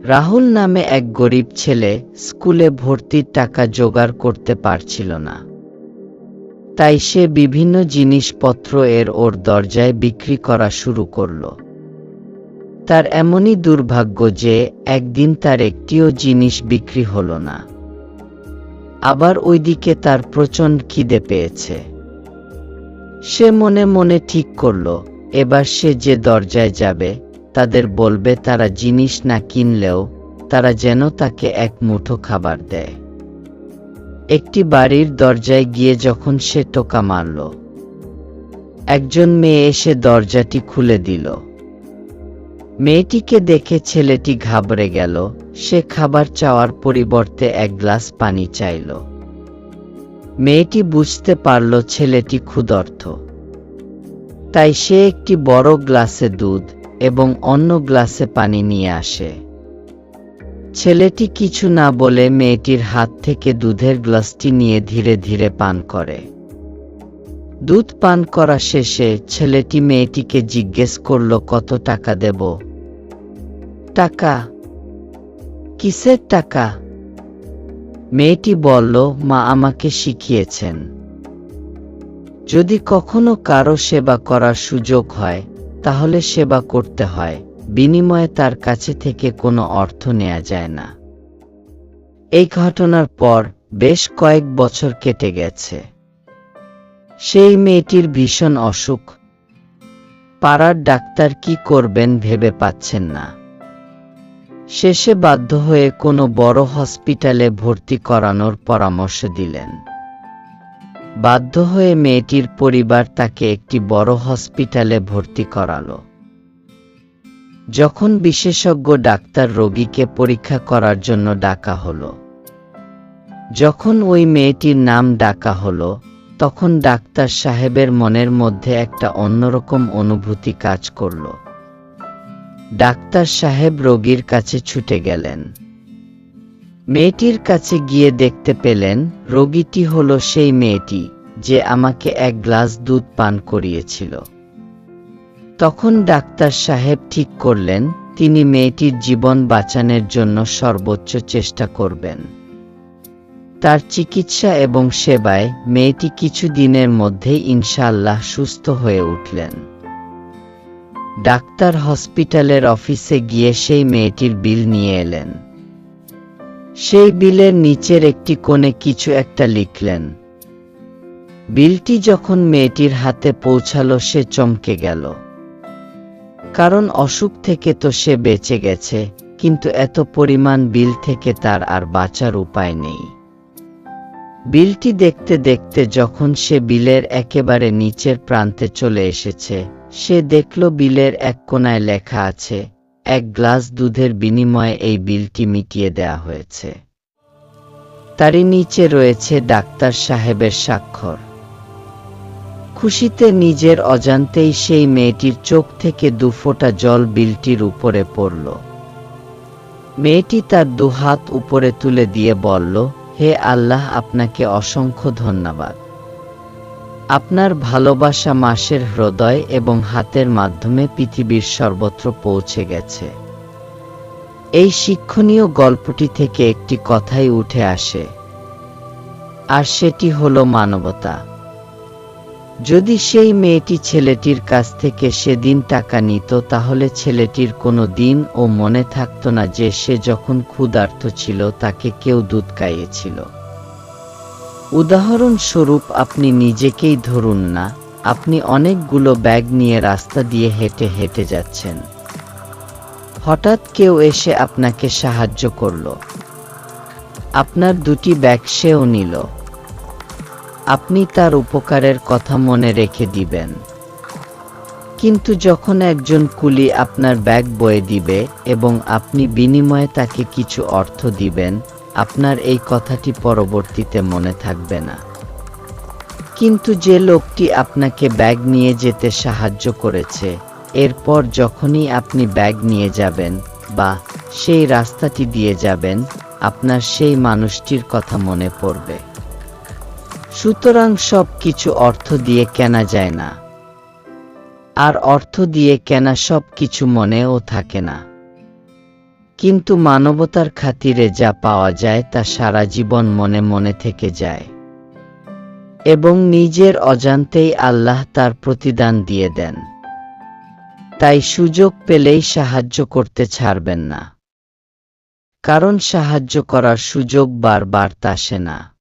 রাহুল নামে এক গরিব ছেলে স্কুলে ভর্তির টাকা জোগাড় করতে পারছিল না। তাই সে বিভিন্ন জিনিসপত্র ওর দরজায় বিক্রি করা শুরু করল। তার এমনই দুর্ভাগ্য যে একদিন তার একটিও জিনিস বিক্রি হলো না। আবার ওইদিকে তার প্রচণ্ড খিদে পেয়েছে। সে মনে মনে ঠিক করল, এবার সে যে দরজায় যাবে তাদের বলবে তারা জিনিস না কিনলেও তারা যেন তাকে এক মুঠো খাবার দেয়। একটি বাড়ির দরজায় গিয়ে যখন সে টোকা মারল, একজন মেয়ে এসে দরজাটি খুলে দিল। মেয়েটিকে দেখে ছেলেটি ঘাবড়ে গেল। সে খাবার চাওয়ার পরিবর্তে এক গ্লাস পানি চাইল। মেয়েটি বুঝতে পারল ছেলেটি ক্ষুধার্ত, তাই সে একটি বড় গ্লাসে দুধ এবং অন্য গ্লাসে পানি নিয়ে আসে। ছেলেটি কিছু না বলে মেয়েটির হাত থেকে দুধের গ্লাসটি নিয়ে ধীরে ধীরে পান করে। দুধ পান করা শেষে ছেলেটি মেয়েটিকে জিজ্ঞেস করল, কত টাকা দেব? টাকা? কিসের টাকা? মেয়েটি বলল, মা আমাকে শিখিয়েছেন, যদি কখনো কারো সেবা করার সুযোগ হয় তাহলে সেবা করতে হয়, বিনিময়ে তার কাছে থেকে কোনো অর্থ নেওয়া যায় না। এই ঘটনার পর বেশ কয়েক বছর কেটে গেছে। সেই মেয়েটির ভীষণ অসুখ। পাড়ার ডাক্তার কি করবেন ভেবে পাচ্ছেন না। শেষে বাধ্য হয়ে কোনো বড় হসপিটালে ভর্তি করানোর পরামর্শ দিলেন। বাধ্য হয়ে মেয়েটির পরিবার তাকে একটি বড় হসপিটালে ভর্তি করালো। যখন বিশেষজ্ঞ ডাক্তার রোগীকে পরীক্ষা করার জন্য ডাকা হলো, যখন ওই মেয়েটির নাম ডাকা হলো, তখন ডাক্তার সাহেবের মনের মধ্যে একটা অন্যরকম অনুভূতি কাজ করল। ডাক্তার সাহেব রোগীর কাছে ছুটে গেলেন। মেয়েটির কাছে গিয়ে দেখতে পেলেন রোগীটি হলো সেই মেয়েটি যে আমাকে এক গ্লাস দুধ পান করিয়েছিল। তখন ডাক্তার সাহেব ঠিক করলেন তিনি মেয়েটির জীবন বাঁচানোর জন্য সর্বোচ্চ চেষ্টা করবেন। তার চিকিৎসা এবং সেবায় মেয়েটি কিছু দিনের মধ্যেই ইনশাআল্লাহ সুস্থ হয়ে উঠলেন। ডাক্তার হসপিটালের অফিসে গিয়ে সেই মেয়েটির বিল নিয়ে এলেন। সেই বিলের নিচের একটি কোণে কিছু একটা লিখলেন। বিলটি যখন মেয়েটির হাতে পৌঁছালো সে চমকে গেল, কারণ অসুখ থেকে তো সে বেঁচে গেছে, কিন্তু এত পরিমাণ বিল থেকে তার আর বাঁচার উপায় নেই। বিলটি দেখতে দেখতে যখন সে বিলের একেবারে নিচের প্রান্তে চলে এসেছে, সে দেখল বিলের এক কোণায় লেখা আছে, এক গ্লাস দুধের বিনিময়ে এই বিলটি মিটিয়ে দেয়া হয়েছে। তারই নিচে রয়েছে ডাক্তার সাহেবের স্বাক্ষর। খুশিতে নিজের অজান্তেই সেই মেয়েটির চোখ থেকে দুফোঁটা জল বিলটির উপরে পড়ল। মেয়েটি তার দুহাত উপরে তুলে দিয়ে বলল, হে আল্লাহ, আপনাকে অসংখ্য ধন্যবাদ। আপনার ভালোবাসা মাসের হৃদয় এবং হাতের মাধ্যমে পৃথিবীর সর্বত্র পৌঁছে গেছে। এই শিক্ষণীয় গল্পটি থেকে একটি কথাই উঠে আসে, আর সেটি হলো মানবতা। যদি সেই মেয়েটি ছেলেটির কাছ থেকে সেদিন টাকা নিত, তাহলে ছেলেটির কোনো দিন ও মনে থাকত না যে সে যখন ক্ষুধার্ত ছিল তাকে কেউ দুধ খাইয়েছিল। উদাহরণস্বরূপ আপনি নিজেকেই ধরুন না, আপনি অনেকগুলো ব্যাগ নিয়ে রাস্তা দিয়ে হেঁটে হেঁটে যাচ্ছেন। হঠাৎ কেউ এসে আপনাকে সাহায্য করল। আপনার দুটি ব্যাগ সেও নিল। আপনি তার উপকারের কথা মনে রেখে দিবেন। কিন্তু যখন একজন কুলি আপনার ব্যাগ বয়ে দিবে এবং আপনি বিনিময়ে তাকে কিছু অর্থ দিবেন, আপনার এই কথাটি পরবর্তীতে মনে থাকবে না। কিন্তু যে লোকটি আপনাকে ব্যাগ নিয়ে যেতে সাহায্য করেছে, এরপর যখনই আপনি ব্যাগ নিয়ে যাবেন বা সেই রাস্তাটি দিয়ে যাবেন, আপনার সেই মানুষটির কথা মনে পড়বে। সুতরাং সব কিছু অর্থ দিয়ে কেনা যায় না, আর অর্থ দিয়ে কেনা সব কিছু মনেও থাকে না। কিন্তু মানবতার খাতিরে যা পাওয়া যায় তা সারা জীবন মনে মনে থেকে যায় এবং নিজের অজান্তেই আল্লাহ তার প্রতিদান দিয়ে দেন। তাই সুযোগ পেলেই সাহায্য করতে ছাড়বেন না, কারণ সাহায্য করার সুযোগ বারবার আসে না।